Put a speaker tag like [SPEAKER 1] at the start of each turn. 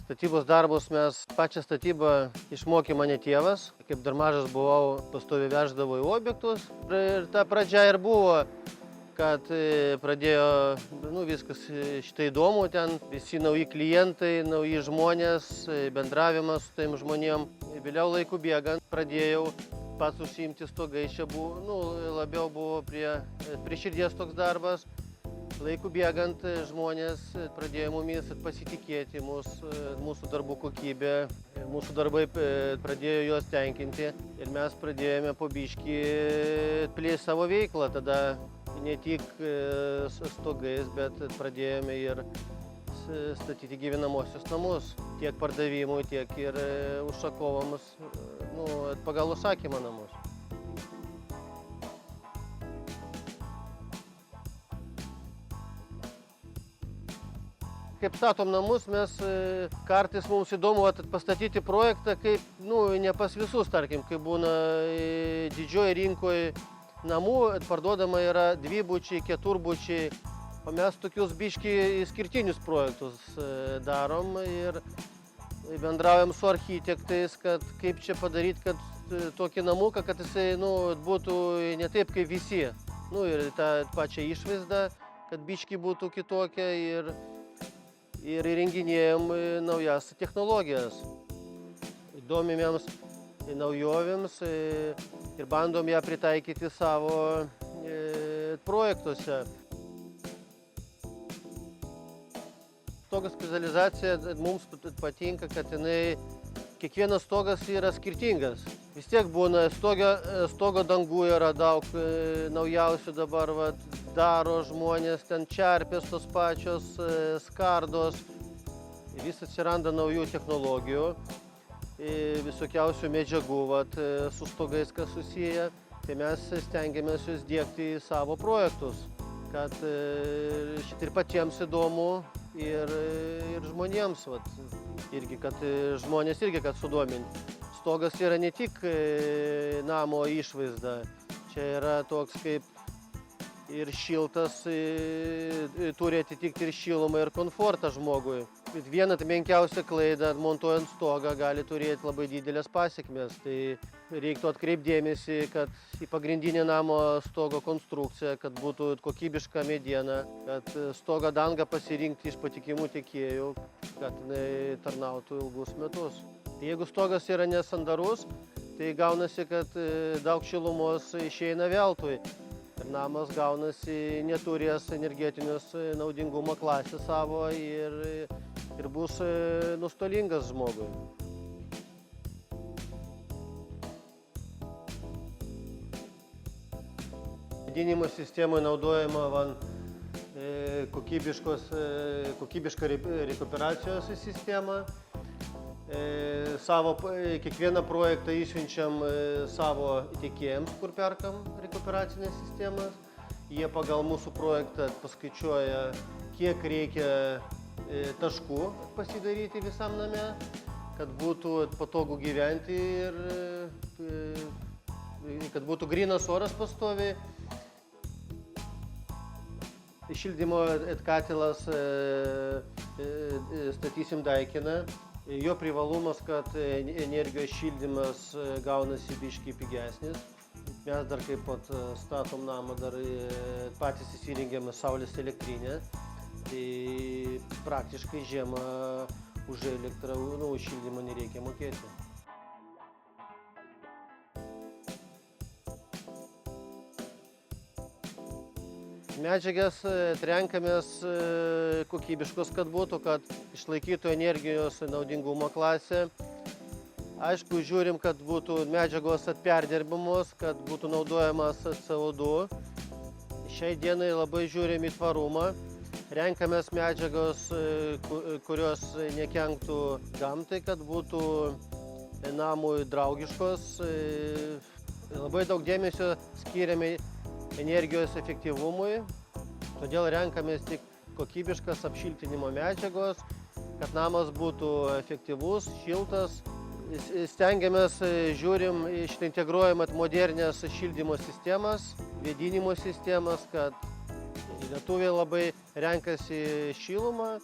[SPEAKER 1] Statybos darbus pačią statybą išmokė mane tėvas. Kaip dar mažas buvau, pastoviai veždavau į objektus. Ir ta pradžia ir buvo, kad pradėjo viskas šitai įdomu, ten visi nauji klientai, nauji žmonės, bendravimas su taim žmonėm. Vėliau laikų bėgant pradėjau pats užsiimti stogais, čia buvo, labiau buvo prie širdies toks darbas. Laikų bėgant žmonės pradėjo mumis pasitikėti, mūsų darbų kokybė, mūsų darbai pradėjo juos tenkinti ir mes pradėjome po biškį plėsti savo veiklą. Tada ne tik stogais, bet pradėjome ir statyti gyvenamosius namus, tiek pardavimui, tiek ir užsakovams, pagal užsakymą namus. Kaip statom namus, kartais mums įdomu pastatyti projektą, kaip, ne pas visus, tarkim, kai būna didžioji rinkoje namų, parduodama yra dvibučiai, keturbučiai, o mes tokius biškį skirtinius projektus darom ir bendraujam su architektais, kad kaip čia padaryti, kad tokį namuką, kad jisai būtų ne taip kaip visi. Ir tą pačią išvaizdą, kad biškį būtų kitokia ir įrenginėjom naujas technologijas. Domimėms naujovėms ir bandom ją pritaikyti savo projektuose. Stogo specializacija mums patinka, kad kiekvienas stogas yra skirtingas. Vis tiek būna stogo dangų yra daug naujausių dabar, daro žmonės, ten čerpės tos pačios, skardos. Vis atsiranda naujų technologijų, visokiausių medžiagų su stogais, kas susiję. Tai mes stengiamės jūs diegti į savo projektus, kad ir patiems įdomu ir žmonėms, irgi, kad žmonės irgi, kad sudominti. Stogas yra ne tik namo išvaizda, čia yra toks kaip ir šiltas, turi atitikti ir šilumą, ir komfortą žmogui. Viena menkiausia klaida montuojant stogą gali turėti labai didelės pasekmės. Tai reiktų atkreipti dėmesį, kad į pagrindinę namo stogo konstrukciją, kad būtų kokybiška mediena, kad stogo dangą pasirinkti iš patikimų tiekėjų, kad jinai tarnautų ilgus metus. Jeigu stogas yra nesandarus, tai gaunasi, kad daug šilumos išeina veltui. Ir namas gaunasi neturės energetinius naudingumo klasę savo ir bus nuostolingas žmogui. Vėdinimo sistemoje naudojama kokybiška rekuperacijos sistema. Kiekvieną projektą išsiunčiam savo tiekėjams, kur perkam rekuperacinės sistemas. Jie pagal mūsų projektą paskaičiuoja, kiek reikia taškų pasidaryti visam name, kad būtų patogu gyventi ir kad būtų grynas oras pastoviai. Šildymo katilas statysim Daikiną. Jo privalumas, kad energijos šildymas gaunasi biškį pigesnis. Mes dar kaip statom namą, dar patys įsirengėme saulės elektrinę. Tai praktiškai žiemą už elektrą, už šildymą nereikia mokėti. Medžiagas renkamės kokybiškos, kad būtų, kad išlaikytų energijos naudingumo klasę. Aišku, žiūrim, kad būtų medžiagos perdirbamos, kad būtų naudojamas CO2. Šiai dienai labai žiūrim į tvarumą. Renkamės medžiagos, kurios nekenktų gamtai, kad būtų namui draugiškos. Labai daug dėmesio skiriame energijos efektyvumui, todėl renkamės tik kokybiškas apšiltinimo medžiagos, kad namas būtų efektyvus, šiltas. Stengiamės, žiūrim, integruojam modernias šildymo sistemas, vėdinimo sistemas, kad lietuviai labai renkasi šilumą.